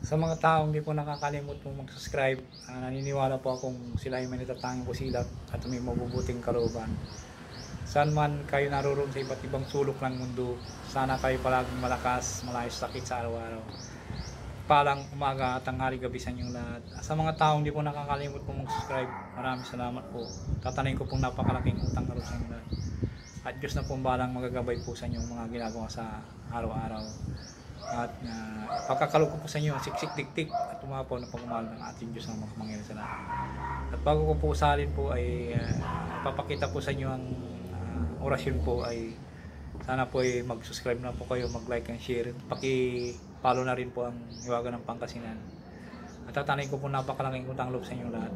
Sa mga taong hindi po nakakalimot po mag-subscribe, naniniwala po akong sila ay may natatanging pusilap at may mabubuting kalooban. Saan man kayo naroon sa iba't ibang sulok ng mundo, sana kayo palaging malakas, malayos sakit sa araw-araw. Palang umaga, tanghali, gabi sa inyong lahat. Sa mga taong hindi po nakakalimot po mag-subscribe, maraming salamat po. Tatanayin ko pong napakalaking utang na loob sa inyong lahat. At Diyos na pong balang magagabay po sa inyong mga ginagawa sa araw-araw. At pagkakalog ko po sa inyo ang siksik diktik at tumapaw na pagmamahal ng ating Diyos ng makapangyarihan sa lahat. At bago ko po salin po ay papakita po sa inyo ang orasyon po ay sana po ay mag-subscribe na po kayo, mag-like and share. Paki-follow na rin po ang Hiwaga ng Pangasinan. At tatanayin ko po napakalaking utang loob sa inyo lahat.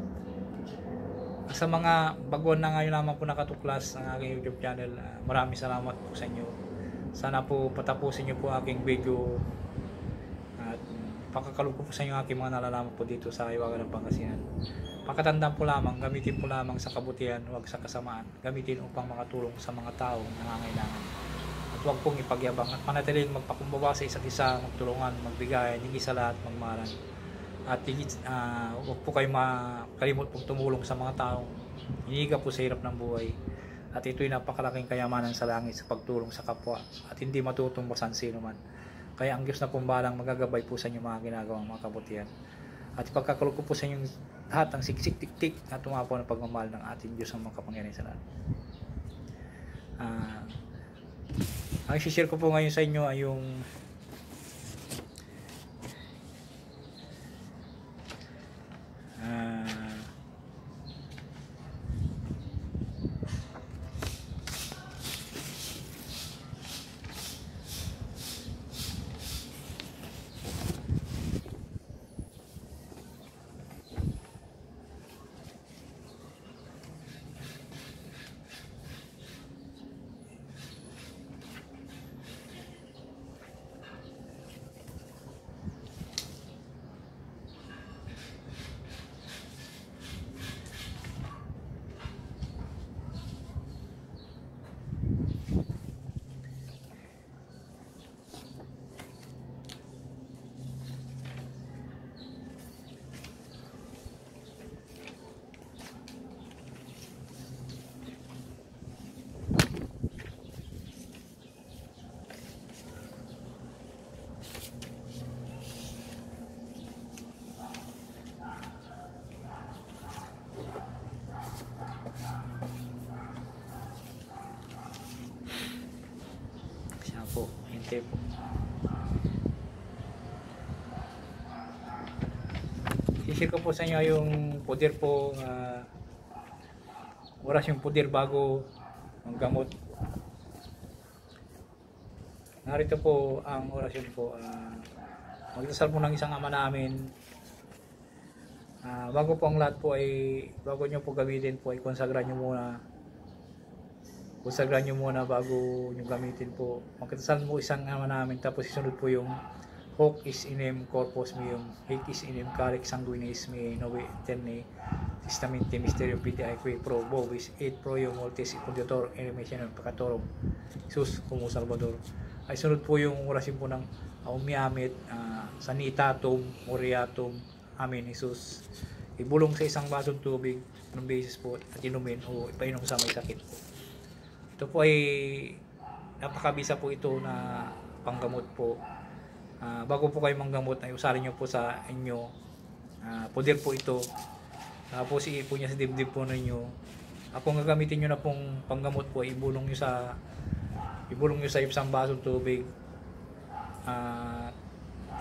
Sa mga baguhan na ngayon naman po nakatuklas ng aking YouTube channel, maraming salamat po sa inyo. Sana po patapusin nyo po aking video at pakakalog ko po sa inyo aking mga nalalaman po dito sa Hiwaga ng Pangasinan. Pakatandaan po lamang, gamitin po lamang sa kabutihan, huwag sa kasamaan. Gamitin upang makatulong sa mga taong nangangailangan. At huwag pong ipagyabang at panatiling magpakumbaba sa isa't isa, magtulungan, magbigay, higit sa lahat, magmaran. At huwag po kayo makalimot pong tumulong sa mga taong hinihiga po sa hirap ng buhay. At ito'y napakalaking kayamanan sa langit sa pagtulong sa kapwa at hindi matutumbasan sino man. Kaya ang Diyos na pong balang magagabay po sa inyo mga ginagawang mga kabutihan. At ipagkakalog ko po sa inyo lahat ang siksik tiktik at tumapaw ng pagmamahal ng ating Diyos ang makapangyarihan sa lahat. Ang i-share ko po ngayon sa inyo ay yung po, hintay po. I-share ko po sa inyo yung puder po, oras yung puder bago ang gamot. Narito po ang orasyon po. Magdasal po ng isang ama namin. Bago po ang lahat po ay, bago nyo po gamitin po ay konsagra nyo muna. Konsagra nyo muna bago nyo gamitin po. Magdasal po isang ama namin, tapos isunod po yung hoc is inem corpus meum, hic is inem calic sanguinis me novi eterne testamenti mysterium piti aeque pro vobis et pro eo mortis ipunditor eremissionem peccatorum Jesus como Salvador. Ay sunod po yung orasyon po ng umiamit, sanitatum moriatum amen Jesus. Ibulong sa isang basong tubig ng beses po at inumin o ipainom sa may sakit po. Ito po ay napakabisa po ito na panggamot po. Bago po kayo manggamot ay usarin nyo po sa inyo, puder po ito, tapos iipon niya sa dibdib po ninyo. Kung gagamitin nyo na pong panggamot po, ibulong nyo sa isang basong tubig,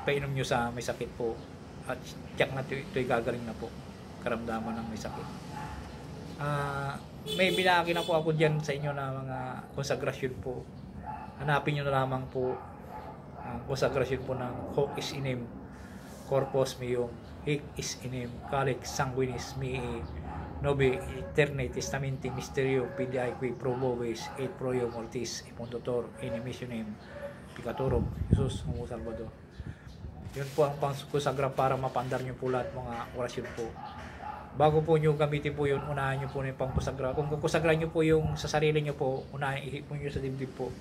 painom nyo sa may sakit po at tiyak na ito'y gagaling na po karamdaman ng may sakit. May binagi na po ako dyan sa inyo na mga konsagrasyon po. Hanapin nyo na lamang po konsagrasyon po ng hoc is inem corpus meum, hic is inem calic sanguinis mei novi eterne testamenti mysterium pidi aeque pro vobis et pro eo mortis ipunditor eremissionem peccatorum Jesus como Salvador. Yun po ang pangkonsagra para mapandar nyo po lahat mga orasyon po. Bago po nyo gamitin po yun, unahin nyo po yung pangkonsagra. Kung kukonsagra nyo po yung sa sarili nyo po, unahin ihipon nyo sa dibdib po.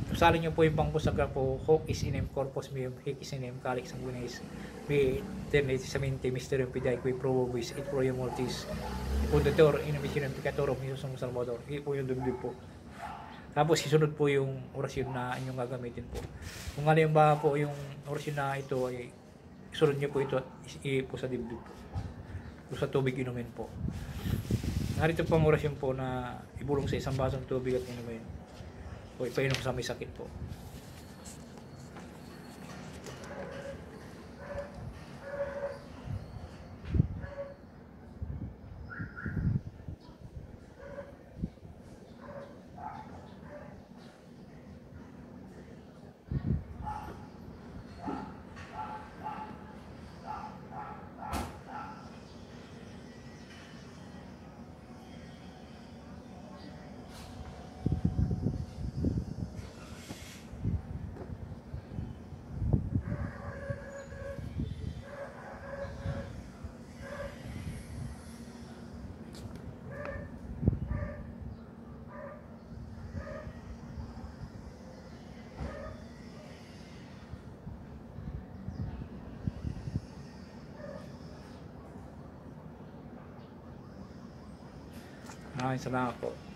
Usalin niyo po yung pangkusagra po, hoc is inem corpus meum, hic is inem calix sanguinis, me eternamente mysterium fidei qui probabis et pro mortis, fundator in missionem peccatorum Jesus Salvador. Hindi po yung dibdib po. Tapos isunod po yung orasyon na inyong gagamitin po. Kung halimbawa po yung orasyon na ito ay isunod niyo po ito po sa dibdib po. O sa tubig inumin po. Narito po ang orasyon po na ibulong sa isang basong tubig at inumin. O ipainom sa may sakit po. Maraming salamat po.